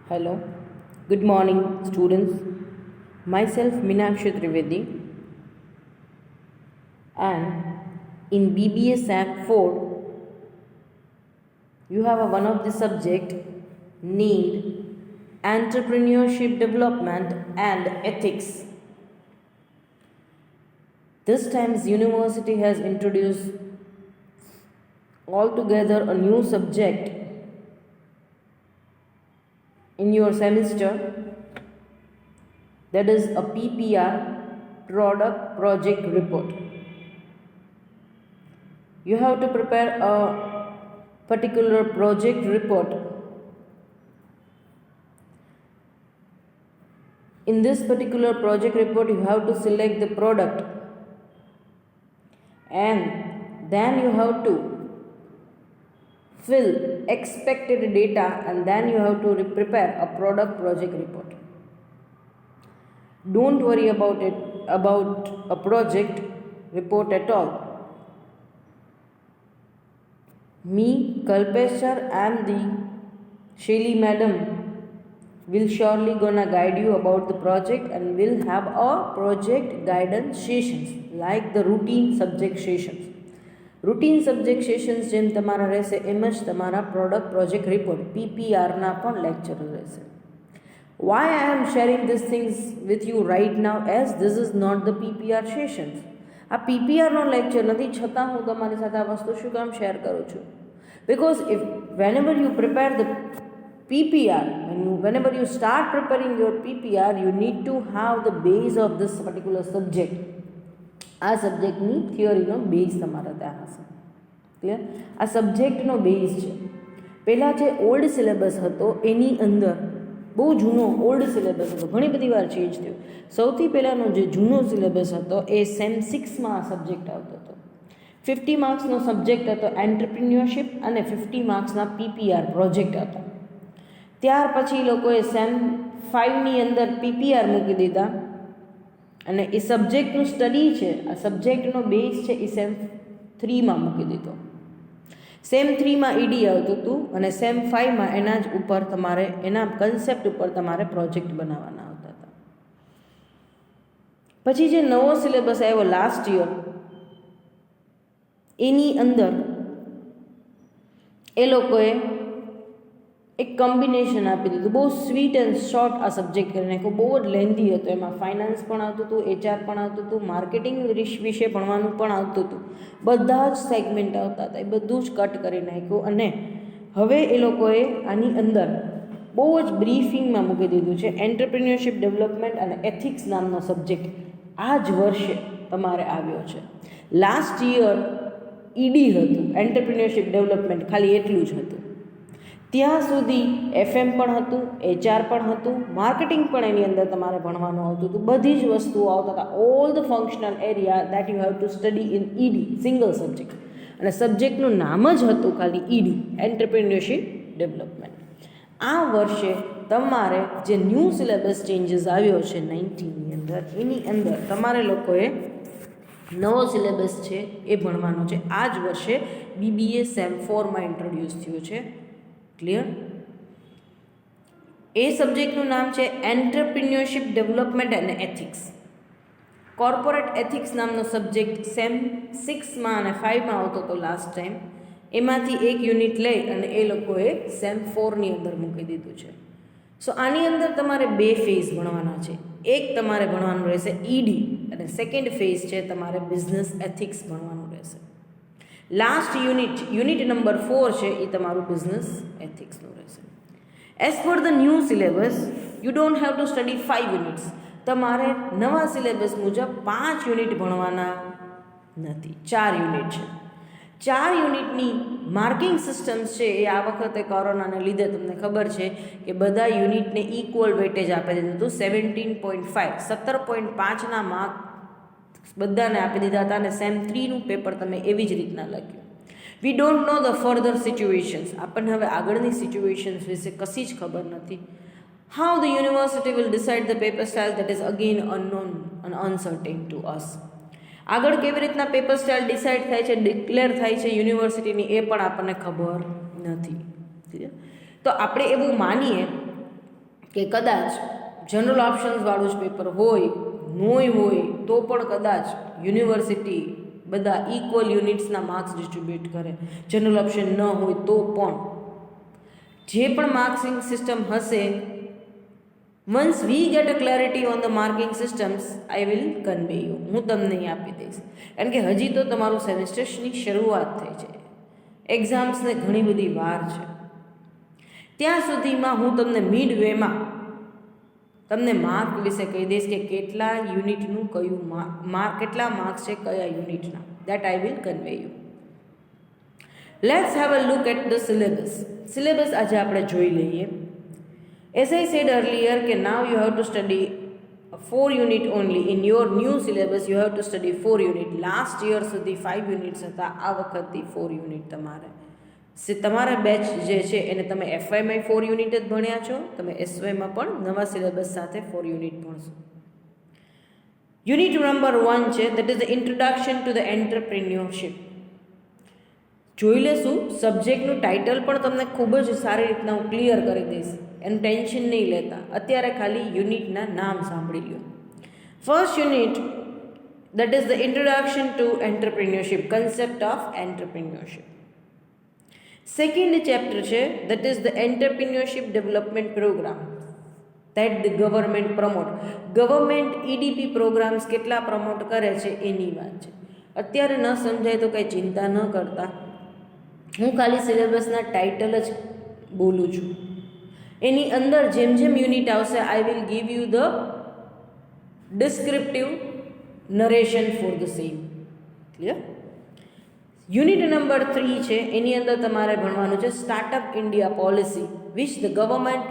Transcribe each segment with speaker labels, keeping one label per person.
Speaker 1: Hello, good morning, students. Myself, Meenakshi Trivedi, and in BBA SAP 4, you have one of the subject named Entrepreneurship Development and Ethics. This time's university has introduced altogether a new subject in your semester, that is a PPR, product project report. You have to prepare a particular project report. In this particular project report, you have to select the product, and then you have to fill expected data, and then you have to prepare a product project report. Don't worry about a project report at all. Me, Kalpesh sir, and the Shelly madam will surely gonna guide you about the project, and will have a project guidance sessions like the routine subject sessions. Routine subject sessions જેમ તમારા રહેશે એમ જ તમારા product project report PPRના પણ lecture રહેશે. Why I am sharing this things with you right now as this is not the PPR sessions. આ PPRનો lecture નથી, છતાં હું તમારી સાથે આ વસ્તુ શું કામ શેર કરું છું? Because if whenever you prepare the PPR, whenever you start preparing your PPR, you need to have the base of this particular subject. આ સબ્જેક્ટની થિયરીનો બેઝ તમારા ત્યાં હશે. ક્લિયર? આ સબ્જેક્ટનો બેઝ છે. પહેલાં જે ઓલ્ડ સિલેબસ હતો એની અંદર બહુ જૂનો ઓલ્ડ સિલેબસ હતો, ઘણી બધી વાર ચેન્જ થયો. સૌથી પહેલાંનો જે જૂનો સિલેબસ હતો એ સેમ 6માં આ સબ્જેક્ટ આવતો હતો. 50 માર્ક્સનો સબ્જેક્ટ હતો એન્ટરપ્રિન્યોરશિપ, અને 50 માર્ક્સના PPR પ્રોજેક્ટ હતા. ત્યાર પછી લોકોએ સેમ 5ની અંદર PPR મૂકી દીધા, અને એ સબ્જેક્ટનું સ્ટડી છે, આ સબ્જેક્ટનો બેઝ છે એ સેમ 3માં મૂકી દીધો. સેમ 3માં ED આવતું હતું, અને સેમ 5માં એના જ ઉપર તમારે એના કન્સેપ્ટ ઉપર તમારે પ્રોજેક્ટ બનાવવાના આવતા હતા. પછી જે નવો સિલેબસ આવ્યો લાસ્ટ યર, એની અંદર એ લોકોએ એક કોમ્બિનેશન આપી દીધું, બહુ સ્વીટ એન્ડ શોર્ટ આ સબ્જેક્ટ કરી નાખ્યો. બહુ જ લેન્ધી હતો. એમાં ફાઇનાન્સ પણ આવતું હતું, HR પણ આવતું હતું, માર્કેટિંગ વિશે ભણવાનું પણ આવતું હતું, બધા જ સેગમેન્ટ આવતા હતા. એ બધું જ કટ કરી નાખ્યું, અને હવે એ લોકોએ આની અંદર બહુ જ બ્રીફિંગમાં મૂકી દીધું છે એન્ટરપ્રિન્યોરશિપ ડેવલપમેન્ટ અને એથિક્સ નામનો સબ્જેક્ટ આ જ વર્ષે તમારે આવ્યો છે. લાસ્ટ યર ED હતું, એન્ટરપ્રિન્યોરશિપ ડેવલપમેન્ટ, ખાલી એટલું જ હતું. ત્યાં સુધી FM પણ હતું, HR પણ હતું, માર્કેટિંગ પણ એની અંદર તમારે ભણવાનું આવતું હતું, બધી જ વસ્તુઓ આવતા હતા. All the functional area that you have to study in ED, single subject. અને સબ્જેક્ટનું નામ જ હતું ખાલી ED, એન્ટરપ્રિન્યોરશિપ ડેવલપમેન્ટ. આ વર્ષે તમારે જે ન્યૂ સિલેબસ ચેન્જીસ આવ્યો છે 19ની અંદર, એની અંદર તમારે લોકોએ નવો સિલેબસ છે એ ભણવાનો છે. આ જ વર્ષે BBA સેમ 4માં ઇન્ટ્રોડ્યુસ થયું છે. ક્લિયર? એ સબ્જેક્ટનું નામ છે entrepreneurship development and ethics. Corporate ethics નામનો સબ્જેક્ટ સેમ 6માં અને 5માં આવતો હતો લાસ્ટ ટાઈમ. એમાંથી એક યુનિટ લઈ અને એ લોકોએ સેમ 4ની અંદર મૂકી દીધું છે. સો આની અંદર તમારે 2 ફેઝ ભણવાના છે. એક તમારે ભણવાનું રહેશે ED, અને સેકન્ડ ફેઝ છે તમારે બિઝનેસ એથિક્સ ભણવાનું રહેશે. લાસ્ટ યુનિટ નંબર 4 છે એ તમારું બિઝનેસ એથિક્સનું રહેશે. As per the new syllabus you don't have to study 5 units. તમારે નવા સિલેબસ મુજબ 5 યુનિટ ભણવાના નથી, 4 યુનિટ છે. 4 યુનિટની માર્કિંગ સિસ્ટમ્સ છે એ આ વખતે કોરોનાને લીધે તમને ખબર છે કે બધા યુનિટને ઇક્વલ વેટેજ આપી દીધું હતું. 17.5 17.5ના માર્ક બધાને આપી દીધા હતા, અને સેમ 3નું પેપર તમે એવી જ રીતના લખ્યું. We don't know the further situations. આપણને હવે આગળની સિચ્યુએશન્સ વિશે કશી જ ખબર નથી. How the university will decide the paper style, that is again unknown અને અનસર્ટેન ટુ અસ. આગળ કેવી રીતના પેપર સ્ટાઇલ ડિસાઇડ થાય છે, ડિક્લેર થાય છે યુનિવર્સિટીની, એ પણ આપણને ખબર નથી. તો આપણે એવું માનીએ કે કદાચ જનરલ ઓપ્શન્સવાળું જ પેપર હોય તો પણ કદાચ યુનિવર્સિટી બધા ઇક્વલ યુનિટ્સના માર્ક્સ ડિસ્ટ્રીબ્યુટ કરે. જનરલ ઓપ્શન ન હોય તો પણ જે પણ માર્કિંગ સિસ્ટમ હશે, once we get a clarity on the marking systems I will convey you. હું તમને આપી દઈશ, કારણ કે હજી તો તમારું સેમેસ્ટર્સની શરૂઆત થઈ છે, એક્ઝામ્સને ઘણી બધી વાર છે. ત્યાં સુધીમાં હું તમને મિડ વેમાં તમને માર્ક વિશે કહી દઈશ કે કેટલા યુનિટનું કેટલા માર્ક્સ છે કયા યુનિટના. That I will convey you. Let's have a look at the syllabus આજે આપણે જોઈ લઈએ. એઝ આઈ સેડ અર્લિયર કે now you have to study 4 unit only. In your new syllabus you have to study 4 unit. Last year સુધી 5 units હતા, આ વખતથી 4 unit તમારા બેચ જે છે એને તમે એફવાયમાં 4 યુનિટ જ ભણ્યા છો, તમે એસવાયમાં પણ નવા સિલેબસ સાથે 4 યુનિટ ભણશો. યુનિટ નંબર 1 છે, that is the introduction to the entrepreneurship. જોઈ લેશું, સબ્જેક્ટનું ટાઇટલ પણ તમને ખૂબ જ સારી રીતના હું ક્લિયર કરી દઈશ, એનું ટેન્શન નહીં લેતા. અત્યારે ખાલી યુનિટના નામ સાંભળી લો. First unit, that is the introduction to entrepreneurship, concept of entrepreneurship. Second chapter છે, that is the entrepreneurship development programme that the government promote. Government EDP programmes કેટલા પ્રમોટ કરે છે એની વાત છે. અત્યારે ન સમજાય તો કંઈ ચિંતા ન કરતા, હું ખાલી સિલેબસના ટાઇટલ જ બોલું છું. એની અંદર જેમ જેમ યુનિટ આવશે I will give you the descriptive narration for the same. Clear? Unit number 3 છે, એની અંદર તમારે ભણવાનું છે startup India policy which the government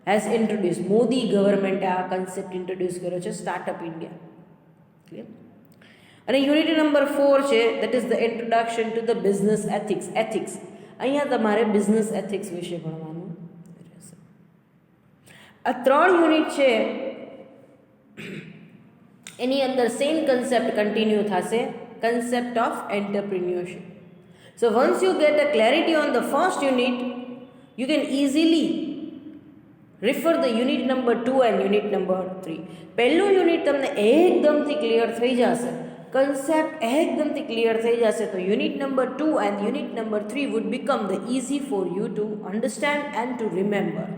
Speaker 1: has introduce. Modi ગવર્મેન્ટે આ કન્સેપ્ટ ઇન્ટ્રોડ્યુસ કર્યો છે, સ્ટાર્ટઅપ ઇન્ડિયા. ક્લિયર? અને યુનિટ નંબર 4 છે, that is the introduction to the business ethics. અહીંયા તમારે બિઝનેસ એથિક્સ વિશે ભણવાનું રહેશે. આ 3 યુનિટ છે, એની અંદર સેમ કન્સેપ્ટ કન્ટિન્યુ થશે, concept of entrepreneurship. So once you get a clarity on the first unit, you can easily refer the unit number 2 and unit number 3. પહેલું યુનિટ તમને એકદમથી ક્લિયર થઈ જશે, કન્સેપ્ટ એકદમથી ક્લિયર થઈ જશે, તો unit number 2 and unit number 3 would become the easy for you to understand and to remember.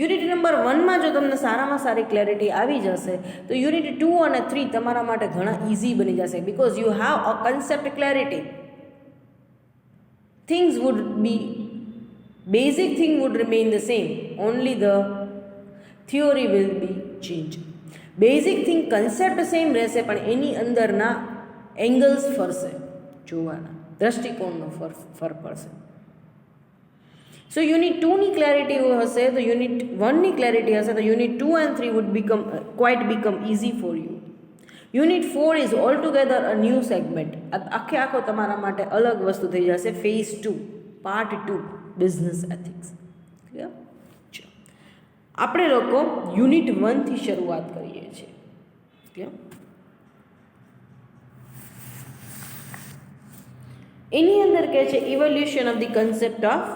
Speaker 1: Unit number 1માં જો તમને સારામાં સારી ક્લેરિટી આવી જશે તો યુનિટ 2 અને 3 તમારા માટે ઘણા ઇઝી બની જશે, because you have a concept clarity. Things would be basic thing would remain the same, only the theory will be change. Basic thing concept same રહેશે, પણ એની અંદરના એંગલ્સ ફરશે, જોવાના દ્રષ્ટિકોણનો ફરક પડશે. સો યુનિટ 2ની ક્લેરિટી હશે તો યુનિટ 1ની ક્લેરિટી હશે તો unit 2 and 3 would become become easy for you. Unit 4 is altogether a new segment. આખો તમારા માટે અલગ વસ્તુ થઈ જશે. Phase 2 part 2 business ethics. Clear? આપણે લોકો યુનિટ 1થી શરૂઆત કરીએ છીએ. ક્લિયર? એની અંદર કહે છે evolution of the concept of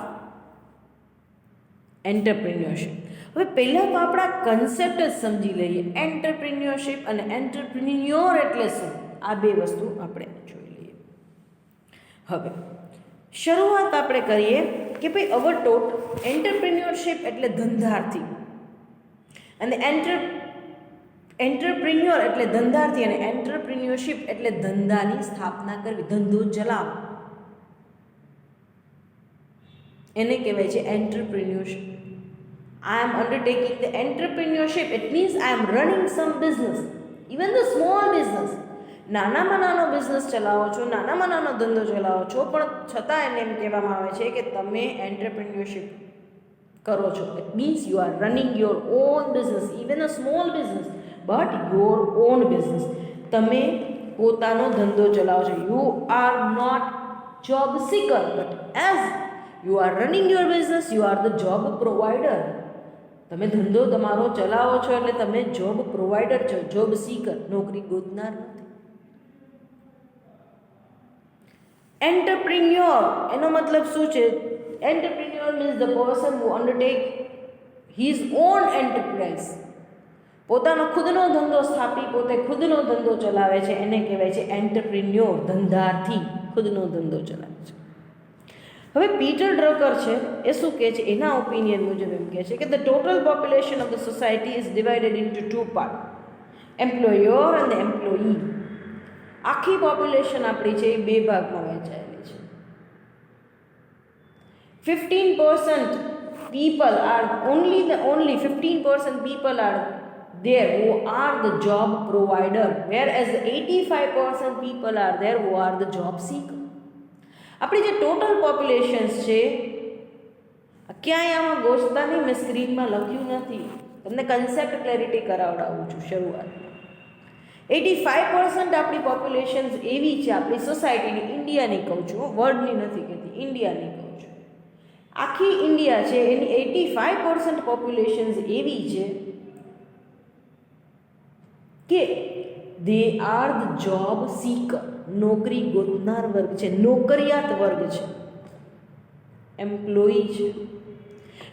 Speaker 1: entrepreneurship. હવે પહેલાં તો આપણા કન્સેપ્ટ જ સમજી લઈએ, એન્ટરપ્રિન્યોરશિપ અને એન્ટરપ્રિન્યોર એટલે શું, આ બે વસ્તુ આપણે જોઈ લઈએ. હવે શરૂઆત આપણે કરીએ કે ભાઈ અવર ટોટ એન્ટરપ્રિન્યોરશિપ એટલે ધંધાર્થી અને એન્ટરપ્રિન્યોર એટલે ધંધાર્થી અને એન્ટરપ્રિન્યોરશિપ એટલે ધંધાની સ્થાપના કરવી, ધંધો ચલાવવો, એને કહેવાય છે entrepreneurship. I am undertaking the entrepreneurship. It means I am running some business, even the small business. નાનામાં નાનો બિઝનેસ ચલાવો છો, નાનામાં નાનો ધંધો ચલાવો છો, પણ છતાં એને એમ કહેવામાં આવે છે કે તમે એન્ટરપ્રિન્યોરશિપ કરો છો. It means you are running your own business, even a small business, but your own business. તમે પોતાનો ધંધો ચલાવો છો. You are not job seeker, but as you are running your business, you are the job provider. તમે ધંધો તમારો ચલાવો છો એટલે તમે જોબ પ્રોવાઈડર છો, જોબ સીકર, નોકરી ગોતનાર નથી. એન્ટરપ્રિન્યોર એનો મતલબ શું છે? Entrepreneur means the person who undertake his on enterprise, પોતાનો ખુદનો ધંધો સ્થાપી પોતે ખુદનો ધંધો ચલાવે છે એને કહેવાય છે એન્ટરપ્રિન્યોર, ધંધાર્થી ખુદનો ધંધો ચલાવે છે. હવે પીટર ડ્રકર છે એ શું કહે છે, એના ઓપિનિયન મુજબ એમ કહે છે કે the total population of the society is divided into two part, employer અને એમ્પ્લોયી. આખી પોપ્યુલેશન આપણી છે એ બે ભાગમાં વહેંચાયેલી છે. 15% people are only 15% people are there who are the job provider, whereas 85% people are there who are the job seeker. આપણી જે total પોપ્યુલેશન્સ છે, ક્યાંય આમાં ગોચતા નહીં, મેં સ્ક્રીનમાં લખ્યું નથી, તમને કન્સેપ્ટ ક્લેરિટી કરાવડાવું છું શરૂઆતમાં. 85% આપણી પોપ્યુલેશન્સ એવી છે આપણી સોસાયટીની, ઇન્ડિયાની કહું છું, વર્લ્ડની નથી કહેતી, ઇન્ડિયાની કહું છું. આખી ઇન્ડિયા છે એની 85% પોપ્યુલેશન્સ એવી છે કે they are the job seeker, નોકરી ગોતનાર વર્ગ છે, નોકરિયાત વર્ગ છે, એમ્પ્લોયી છે.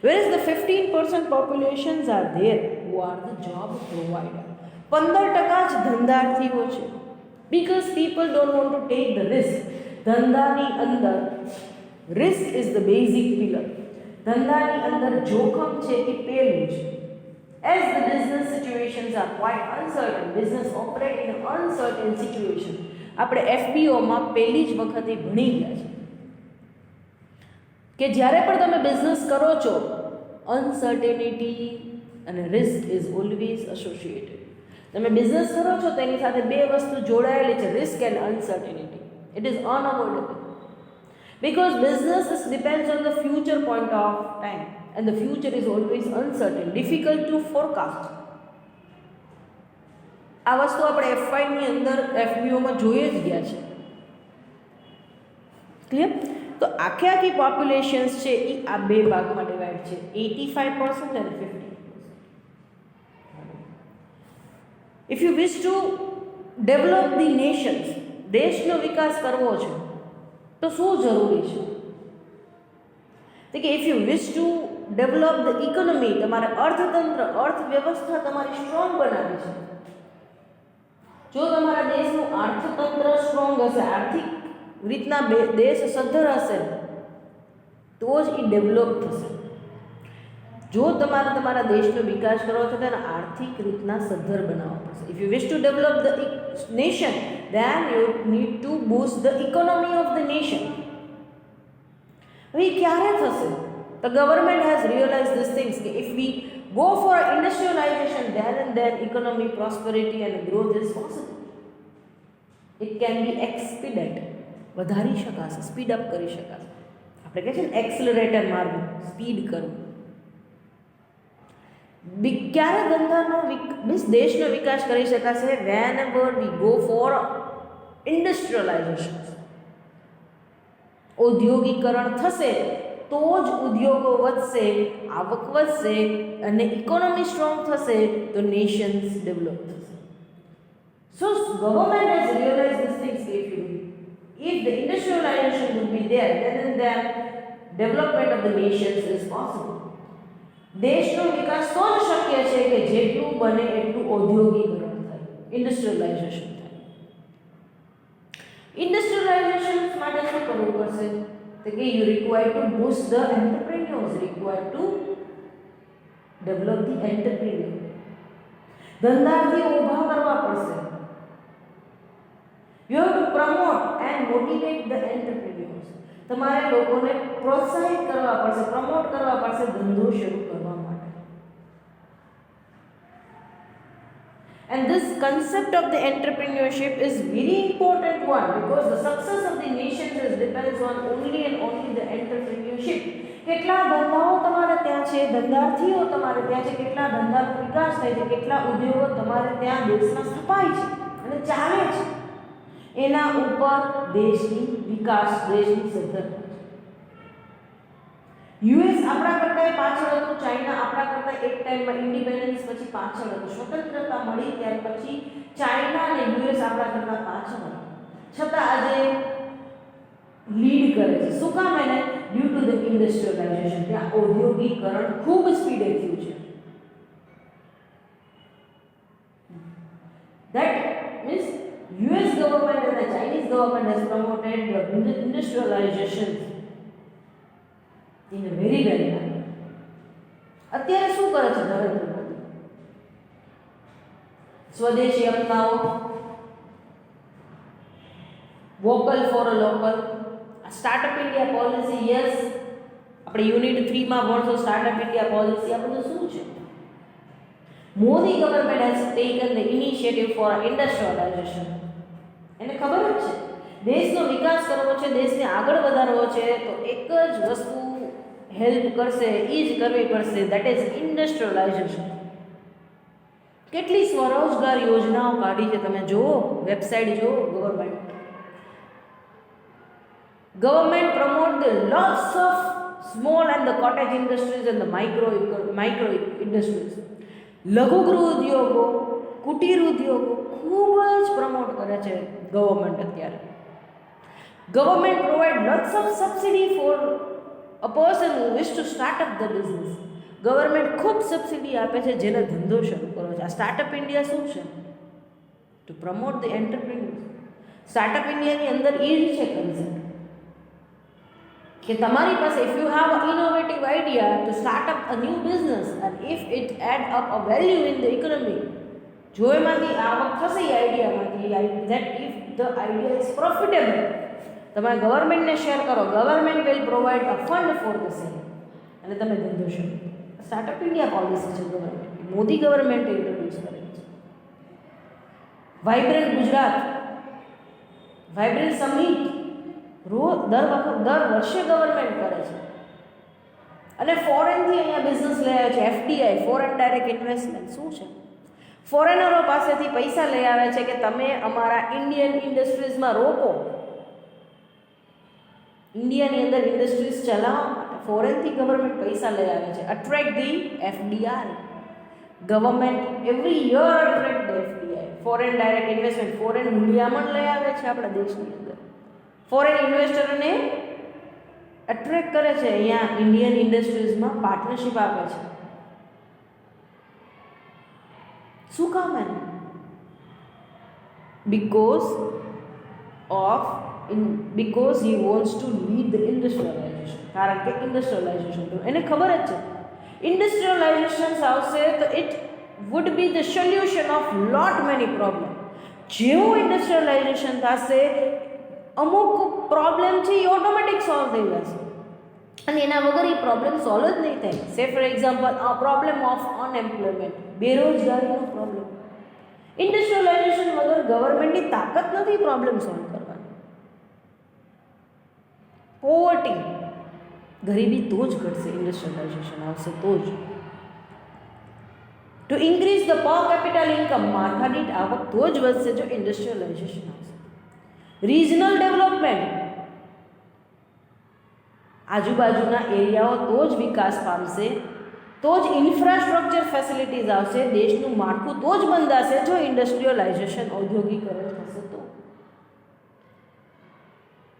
Speaker 1: whereas the 15% populations are there who are the job provider. 15% જ ધંધાર્થીઓ છે, because people don't want to take the risk. ધંધાની અંદર risk is the basic pillar. ધંધાની અંદર જોખમ છે એ પહેલું છે. As the business situations are quite uncertain, business operate in an uncertain situation. આપણે FBOમાં પહેલી જ વખતે ભણી ગયા છે કે જ્યારે પણ તમે બિઝનેસ કરો છો, અનસર્ટેનિટી અને રિસ્ક ઇઝ ઓલવેઝ એસોસિએટેડ. તમે બિઝનેસ કરો છો તેની સાથે બે વસ્તુ જોડાયેલી છે, risk and uncertainty. It is unavoidable because business depends on the future point of time and the future is always uncertain, difficult to forecast. આ વસ્તુ આપણે F5 ની અંદર FBOમાં જોઈ જ ગયા છે. ક્લિયર? તો આખી પોપ્યુલેશન્સ છે એ આ બે ભાગમાં ડિવાઈડ છે, 85% અને 15%. If you wish two develop the Nations, દેશનો વિકાસ કરવો છે તો શું જરૂરી છે? તો કે if you wish two develop the economy, તમારે અર્થતંત્ર, અર્થવ્યવસ્થા તમારી સ્ટ્રોંગ બનાવી છે. જો તમારા દેશનું અર્થતંત્ર સ્ટ્રોંગ હશે, આર્થિક રીતના દેશ સદ્ધર હશે તો જ એ ડેવલપ થશે. જો તમારે તમારા દેશનો વિકાસ કરવો છે તેને આર્થિક રીતના સદ્ધર બનાવવો પડશે. If you wish two develop the nation, then you need to boost the economy of the nation. હવે ક્યારે થશે? The government has realized these things કે if we go for industrialization, then economic prosperity and growth is possible. It can be expedited, વધારી શકાશે, speed up કરી શકાશે. આપણે કહે છે ને એક્સલરેટર મારવું, સ્પીડ કરવું. ક્યારે ધંધાનો મીન્સ દેશનો વિકાસ કરી શકાશે? whenever we go for industrialization. ઔદ્યોગિકરણ થશે તો જ ઉદ્યોગો વધશે, આવક વધશે અને ઇકોનોમી સ્ટ્રોંગ થશે તો નેશન્સ ડેવલપ થશે. So government has realized these things carefully. If the industrialization would be there, then development of the nations is possible. દેશનો વિકાસ તો જ શક્ય છે કે જેટલું બને એટલું ઔદ્યોગિકરણ થાય, ઇન્ડસ્ટ્રીયલાઇઝેશન થાય. ઇન્ડસ્ટ્રીયલાઇઝેશન માટે શું કરવું પડશે? તો કે you require to boost the entrepreneurs, require to develop the entrepreneur. ધંધાર્થીઓ ઊભા કરવા પડશે. You have to promote and motivate the entrepreneurs. તમારે લોકોને પ્રોત્સાહિત કરવા પડશે, પ્રમોટ કરવા પડશે ધંધો શરૂ કરવા માટે. And this concept of the entrepreneurship is very important one because the success of the nation depends on only and only the entrepreneurship. કેટલા ધંધાઓ તમારે ત્યાં છે, ધંધાર્થીઓ તમારે ત્યાં છે, કેટલા ધંધાનો વિકાસ થાય છે, કેટલા ઉદ્યોગો તમારે ત્યાં દેશમાં સ્થપાય છે અને ચાલે છે, એના ઉપર દેશની વિકાસ, દેશની સદ્ધર. યુએસ આપણા કરતાં પાછળ હતું, ચાઇના આપણા કરતાં એક ટાઈમમાં ઇન્ડિપેન્ડન્સ પછી પાછળ હતું, સ્વતંત્રતા મળી ત્યાર પછી ચાઇના અને યુએસ આપણા કરતાં પાછળ હતા, છતાં આજે લીડ કરે છે. શું કામ? એને ડ્યુ ટુ ધ ઇન્ડસ્ટ્રીયલાઇઝેશન. ત્યાં ઔદ્યોગિકરણ ખૂબ સ્પીડે થયું છે. That means US government and the Chinese government has promoted the industrialization in a very very manner. અત્યારે શું કરે છે નરેન્દ્ર મોદી? સ્વદેશી અપનાવો, vocal for a local, startup India policy. Yes, આપણે યુનિટ 3 માં ભણશો સ્ટાર્ટઅપ ઇન્ડિયા પોલિસી. આ બધું શું છે? Modi government has taken the initiative for industrialisation. એને ખબર જ છે દેશનો વિકાસ કરવો છે, દેશને આગળ વધારવો છે, તો એક જ વસ્તુ હેલ્પ કરશે, એ જ કરવી પડશે, દેટ ઇઝ ઇન્ડસ્ટ્રીયલાઇઝેશન. કેટલી સ્વરોજગાર યોજનાઓ કાઢી છે તમે જુઓ, વેબસાઇટ જુઓ. Government promote the lots of small and the cottage industries and the micro industries. લઘુગૃહ ઉદ્યોગો, કુટીર ઉદ્યોગો ખૂબ જ પ્રમોટ કરે છે ગવર્મેન્ટ અત્યારે. Government provide lots of subsidy for a person who wish two start up the business. Government ખૂબ સબસિડી આપે છે જેને ધંધો શરૂ કરવો છે. આ સ્ટાર્ટઅપ ઇન્ડિયા શું છે? To promote the entrepreneurs. Startup ઇન્ડિયાની અંદર એ જ છે કન્સેપ્ટ કે તમારી પાસે if you have a innovative idea to start up a new business and if it add up a value in the economy, જો એમાંથી આવક થશે એ આઈડિયામાંથી, that if the idea is profitable, તમે ગવર્મેન્ટને શેર કરો, government will provide a fund for the same, અને તમે ધંધો શરૂ કરો. સ્ટાર્ટઅપ ઇન્ડિયા પોલિસી છે ગવર્મેન્ટ, મોદી ગવર્મેન્ટે ઇન્ટ્રોડ્યુસ કરેલી છે. વાઇબ્રન્ટ ગુજરાત, વાઇબ્રન્ટ સમિટ દર વર્ષે ગવર્મેન્ટ કરે છે. અને ફોરેનથી અહીંયા બિઝનેસ લઈ આવે છે. એફડીઆઈ, ફોરેન ડાયરેક્ટ ઇન્વેસ્ટમેન્ટ શું છે? ફોરેનરો પાસેથી પૈસા લઈ આવે છે કે તમે અમારા ઇન્ડિયન ઇન્ડસ્ટ્રીઝમાં રોકો. ઇન્ડિયાની અંદર ઇન્ડસ્ટ્રીઝ ચલાવવા માટે ફોરેનથી ગવર્મેન્ટ પૈસા લઈ આવે છે. Attract the FDI. Government every year attract the FDI, foreign direct investment. Foreign હુંડિયામણ લઈ આવે છે આપણા દેશની અંદર. ફોરેન ઇન્વેસ્ટરોને અટ્રેક્ટ કરે છે, અહીંયા ઇન્ડિયન ઇન્ડસ્ટ્રીઝમાં પાર્ટનરશિપ આપે છે. શું કામ એને? because he wants to lead the industrialization. કારણ કે ઇન્ડસ્ટ્રીયલાઇઝેશન એને ખબર જ છે ઇન્ડસ્ટ્રીયલાઇઝેશન આવશે તો it would be the solution of lot many problem. જેવું ઇન્ડસ્ટ્રીયલાઇઝેશન થશે અમુક પ્રોબ્લેમ છે એ ઓટોમેટિક સોલ્વ થઈ જશે, અને એના વગર એ પ્રોબ્લેમ સોલ્વ જ નહીં થાય. સે ફોર એક્ઝામ્પલ આ પ્રોબ્લેમ ઓફ અનએમ્પ્લોયમેન્ટ, બેરોજગારીનો પ્રોબ્લેમ. ઇન્ડસ્ટ્રીયલાઇઝેશન વગર ગવર્મેન્ટની તાકાત નથી પ્રોબ્લેમ સોલ્વ કરવાની. પોવર્ટી, ગરીબી તો જ ઘટશે, ઇન્ડસ્ટ્રીયલાઇઝેશન આવશે તો જ. To increase the per capita income, માથાદીઠ આવક તો જ વધશે જો ઇન્ડસ્ટ્રીયલાઇઝેશન આવશે. રિજનલ ડેવલપમેન્ટ, આજુબાજુના એરિયાઓ તો જ વિકાસ પામશે, તો જ ઇન્ફ્રાસ્ટ્રક્ચર ફેસિલિટીઝ આવશે, દેશનું માળખું તો જ બંધાશે જો ઇન્ડસ્ટ્રીયલાઇઝેશન, ઔદ્યોગિકરણ થશે તો.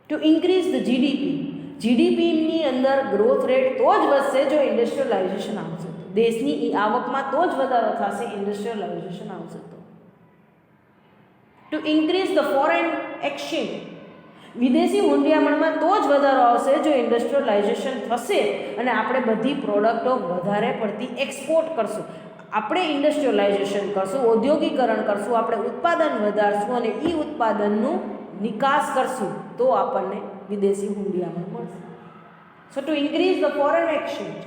Speaker 1: ટુ ઇન્ક્રીઝ ધ જીડીપી, જીડીપીની અંદર ગ્રોથ રેટ તો જ વધશે જો ઇન્ડસ્ટ્રીયલાઇઝેશન આવશે તો. દેશની આવકમાં તો જ વધારો થશે ઇન્ડસ્ટ્રીયલાઇઝેશન આવશે તો. Two increase the foreign exchange, વિદેશી હુંડિયામણમાં તો જ વધારો આવશે જો ઇન્ડસ્ટ્રીયલાઇઝેશન થશે અને આપણે બધી પ્રોડક્ટો વધારે પડતી એક્સપોર્ટ કરશું. આપણે ઇન્ડસ્ટ્રીયલાઇઝેશન કરશું, ઔદ્યોગિકરણ કરશું, આપણે ઉત્પાદન વધારશું અને એ ઉત્પાદનનું નિકાસ કરશું તો આપણને વિદેશી હુંડિયામણ મળશે. So to increase the foreign exchange.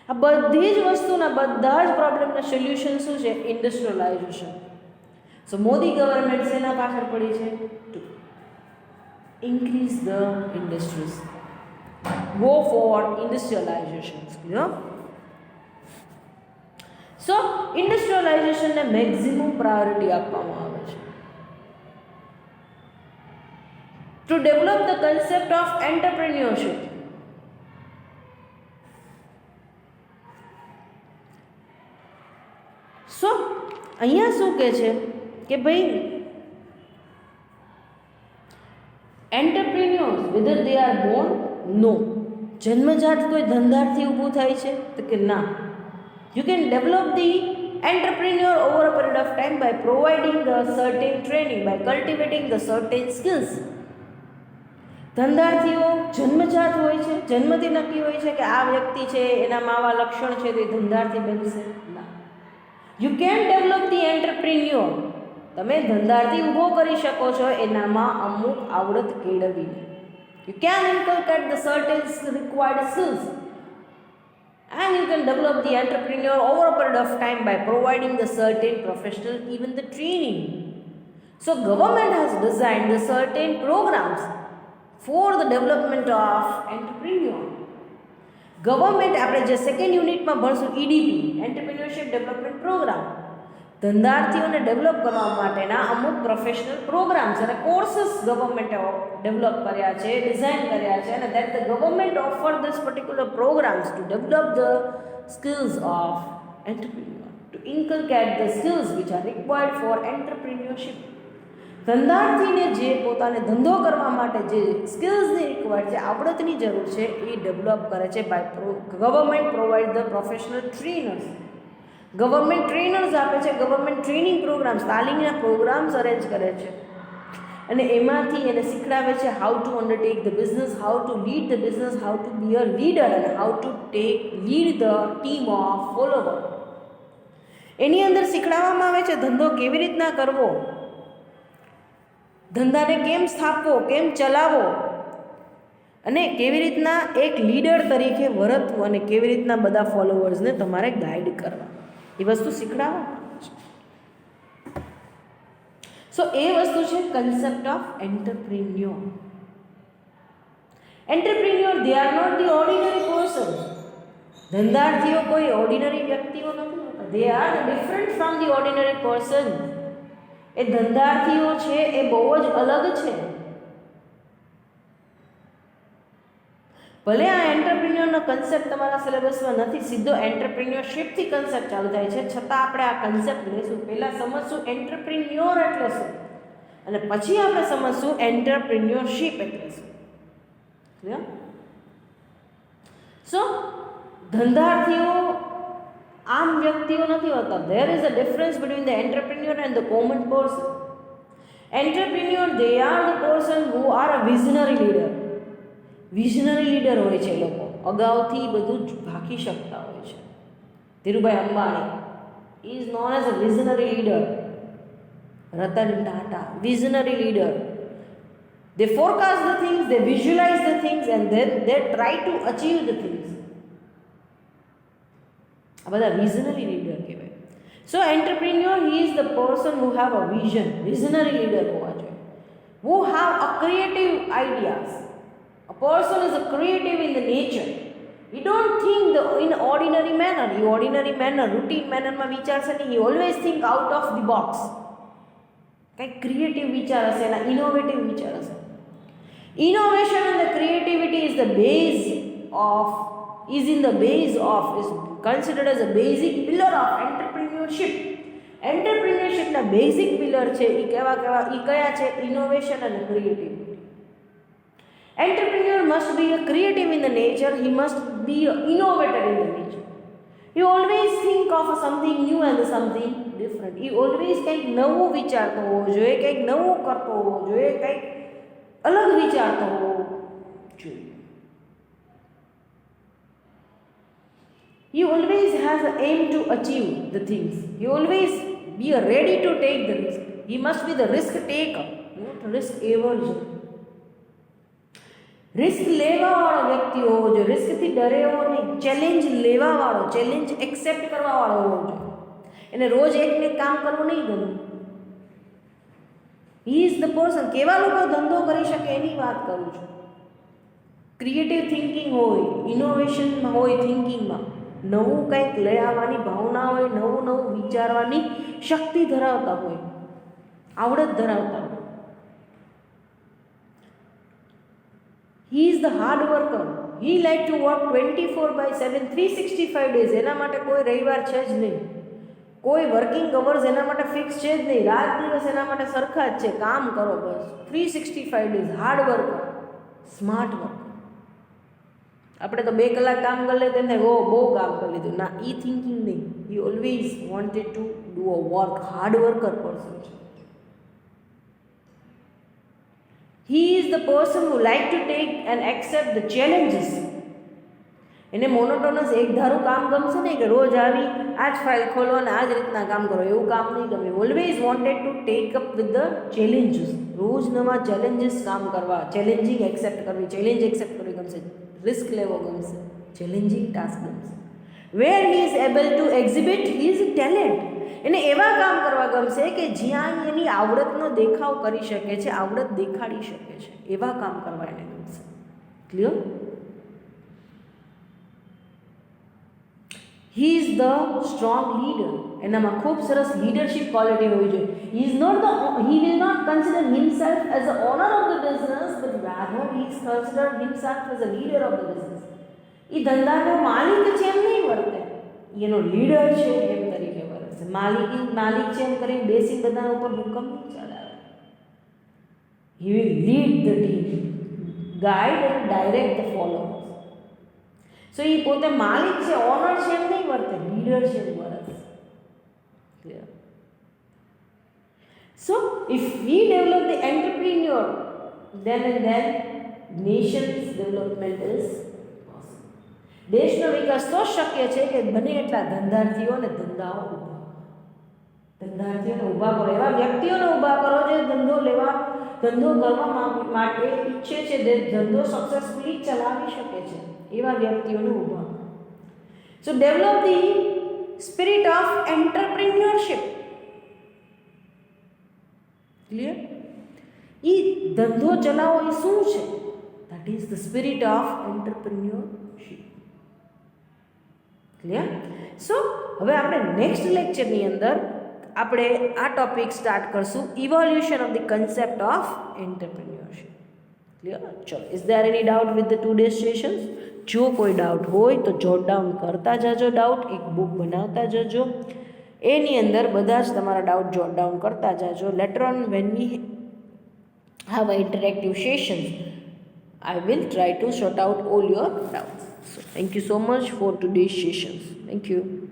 Speaker 1: આ બધી જ વસ્તુના બધા જ પ્રોબ્લેમના સોલ્યુશન શું છે? ઇન્ડસ્ટ્રીયલાઇઝેશન. સો મોદી ગવર્મેન્ટ શેના પાછળ પડી છે? To increase the industries, go for industrialization. So industrialization ને maximum priority આપવામાં આવે છે. To develop the concept of entrepreneurship, so અહીંયા શું કહે છે કે ભાઈ entrepreneurs, whether they are born નો. જન્મજાત કોઈ ધંધાર્થી ઊભું થાય છે? તો કે ના. You can develop the entrepreneur over a period of time by providing the certain training, by cultivating the certain skills. ધંધાર્થીઓ જન્મજાત હોય છે, જન્મથી નક્કી હોય છે કે આ વ્યક્તિ છે એનામાં આવા લક્ષણ છે તે ધંધાર્થી બનશે? ના. You can develop the entrepreneur, તમે ધંધાર્થી ઊભો કરી શકો છો એનામાં અમુક આવડત કેળવીને. You can inculcate the certain required skills and you can develop the entrepreneur over a period of time by providing the certain professional, even the training. So government has designed the certain programs for the development of entrepreneur. Government આપણે જે second યુનિટમાં ભણશું EDP, entrepreneurship development programme, ધંધાર્થીઓને develop કરવા માટેના અમુક professional programmes અને courses ગવર્મેન્ટે ડેવલપ કર્યા છે, ડિઝાઇન કર્યા છે, અને that the government offer this particular programmes to develop the skills of entrepreneur, to inculcate the skills which are required for entrepreneurship. ધંધાર્થીને જે પોતાને ધંધો કરવા માટે જે સ્કિલ્સની રિક્વાયર્ડ છે, આવડતની જરૂર છે, એ ડેવલપ કરે છે by government provide the professional trainers. Government trainers આપે છે, ગવર્મેન્ટ ટ્રેનિંગ પ્રોગ્રામ્સ, તાલીમના પ્રોગ્રામ્સ અરેન્જ કરે છે અને એમાંથી એને શીખડાવે છે how to undertake the business, how to lead the business, how to be a leader અને how to lead the team of follower. એની અંદર શીખડાવવામાં આવે છે ધંધો કેવી રીતના કરવો, ધંધાને કેમ સ્થાપવો, કેમ ચલાવવો અને કેવી રીતના એક લીડર તરીકે વર્તવું અને કેવી રીતના બધા ફોલોવર્સને તમારે ગાઈડ કરવા, એ વસ્તુ શીખડાવવામાં આવે છે. સો એ વસ્તુ છે concept of entrepreneur. Entrepreneur they are not the ordinary person. ધંધાર્થીઓ કોઈ ઓર્ડિનરી વ્યક્તિઓ નથી હોતા. They are different from the ordinary person. એ ધંધાર્થીઓ છે એ બહુ જ અલગ છે. ભલે આ એન્ટરપ્રિન્યોરનો કન્સેપ્ટ તમારા સિલેબસમાં નથી, સીધો એન્ટરપ્રિન્યોરશિપથી કન્સેપ્ટ ચાલુ થાય છે, છતાં આપણે આ કન્સેપ્ટ લઈશું. પહેલાં સમજશું એન્ટરપ્રિન્યોર એટલે શું અને પછી આપણે સમજશું એન્ટરપ્રિન્યોરશિપ એટલે શું. ક્લિયર? સો ધંધાર્થીઓ આમ વ્યક્તિઓ નથી હોતા. There is a difference between the entrepreneur and the common person. Entrepreneur they are the person who are a visionary leader. Visionary leader હોય છે લોકો, અગાઉથી બધું જ ભાંકી શકતા હોય છે. Dhirubhai Ambani is known as a visionary leader. Ratan Tata visionary leader. They forecast the things, they visualize the things and then they try to achieve the things. આ બધા વિઝનરી લીડર કહેવાય. So entrepreneur he is the person who have a vision. Visionary leader હોવા જોઈએ. Who have a creative ideas. A person is a creative in the nature. He don't think in ordinary manner. He ordinary manner, routine manner માં વિચારશે નહીં. He always think out of the box. કંઈક creative વિચાર હશે, એના innovative વિચાર હશે. Innovation and the creativity is the base of, is considered as a basic pillar of entrepreneurship. એન્ટરપ્રિન્યોરશિપના બેઝિક પિલર છે એ કયા છે? ઇનોવેશન અને creativity. Entrepreneur must be a creative in the nature. He must be an innovator in the nature. He always think of something new and something different. He always કંઈક નવું વિચારતો હોવો જોઈએ, કંઈક નવું કરતો હોવો જોઈએ, કંઈક અલગ વિચારતો હોવો જોઈએ. He always has an aim to achieve the things. He always be ready to take the risk. He must be the risk taker, not risk aversion. Risk લેવાવાળો વ્યક્તિ હોવો જોઈએ. રિસ્કથી ડરે એવો નહીં. ચેલેન્જ લેવાવાળો, ચેલેન્જ એક્સેપ્ટ કરવાવાળો હોવો જોઈએ. એને રોજ એકને કામ કરવું નહીં ગમે. He is the person. કેવા લોકો ધંધો કરી શકે એની વાત કરું છું. ક્રિએટિવ થિંકિંગ હોય, ઇનોવેશનમાં હોય, થિંકિંગમાં નવું કંઈક લઈ આવવાની ભાવના હોય, નવું નવું વિચારવાની શક્તિ ધરાવતા હોય, આવડત ધરાવતા હોય. He is the hard worker. He like to work 24/7, 365 days. એના માટે કોઈ રવિવાર છે જ નહીં. કોઈ વર્કિંગ અવર્સ એના માટે ફિક્સ છે જ નહીં. રાત દિવસ એના માટે સરખા જ છે. કામ કરો બસ. 365 days. Hard worker, smart worker. આપણે તો 2 કલાક કામ કરી લે તેને ઓ બહુ કામ કરી લીધું ના, એ થિંકિંગ નહીં. He always wanted to do a work, hard worker person છે. He is the person who like to take and accept the challenges. એને મોનોટોનસ એક ધારું કામ ગમશે નહીં કે રોજ આવી આ જ ફાઇલ ખોલો અને આ જ રીતના કામ કરો, એવું કામ નહીં ગમે. Always wanted to take up with the challenges, રોજ નવા ચેલેન્જીસ કામ કરવા, ચેલેન્જિંગ એક્સેપ્ટ કરવી, ચેલેન્જ એક્સેપ્ટ કરવી ગમશે, રિસ્ક લેવો ગમશે, ચેલેન્જિંગ ટાસ્ક ગમશે. Where he is able to exhibit his talent, એને એવા કામ કરવા ગમશે કે જ્યાં એની આવડતનો દેખાવ કરી શકે છે, આવડત દેખાડી શકે છે, એવા કામ કરવા એને ગમશે. Clear? He is the strong leader, એનામાં ખૂબ સરસ લીડરશિપ ક્વોલિટી હોવી જોઈએ. He will not consider himself as a owner of the business but rather he is consider himself as a leader of the business. એ ધંધાનો માલિક છે એમ નહીં વર્તે, એનો લીડર છે એમ તરીકે વર્તે. માલિક છે એમ કરીને બેસી બધાના ઉપર હુકમ નહીં ચલાવે. He will lead the team, guide and direct the followers. So એ પોતે માલિક છે, ઓનર છે એમ નહીં વર્તે, લીડર છે એમ વર્તે. Clear? So if V develop the entrepreneur then and then nation's development is possible. દેશનો વિકાસ તો શક્ય છે કે બને એટલા ધંધાર્થીઓને ધંધાર્થીઓને ઊભા કરો, એવા વ્યક્તિઓને ઊભા કરો જે ધંધો કરવા માટે ઈચ્છે છે, જે ધંધો સક્સેસફુલી ચલાવી શકે છે, એવા વ્યક્તિઓને ઊભા. So develop the spirit of entrepreneurship. Clear? એ ધંધો ચલાવો એ શું છે? That is the spirit of entrepreneurship. Clear? So હવે આપણે નેક્સ્ટ લેક્ચરની અંદર આપણે આ ટોપિક સ્ટાર્ટ કરશું, evolution of the concept of entrepreneurship. Clear? ચલો, is there any doubt with the today sessions? જો કોઈ ડાઉટ હોય તો જોટ ડાઉન કરતા જજો, ડાઉટ એક બુક બનાવતા જજો, એની અંદર બધા જ તમારા ડાઉટ જોટ ડાઉન કરતા જજો. Letter on when we have interactive sessions, I will try to sort out all your doubts. So thank you so much for today's sessions. Thank you.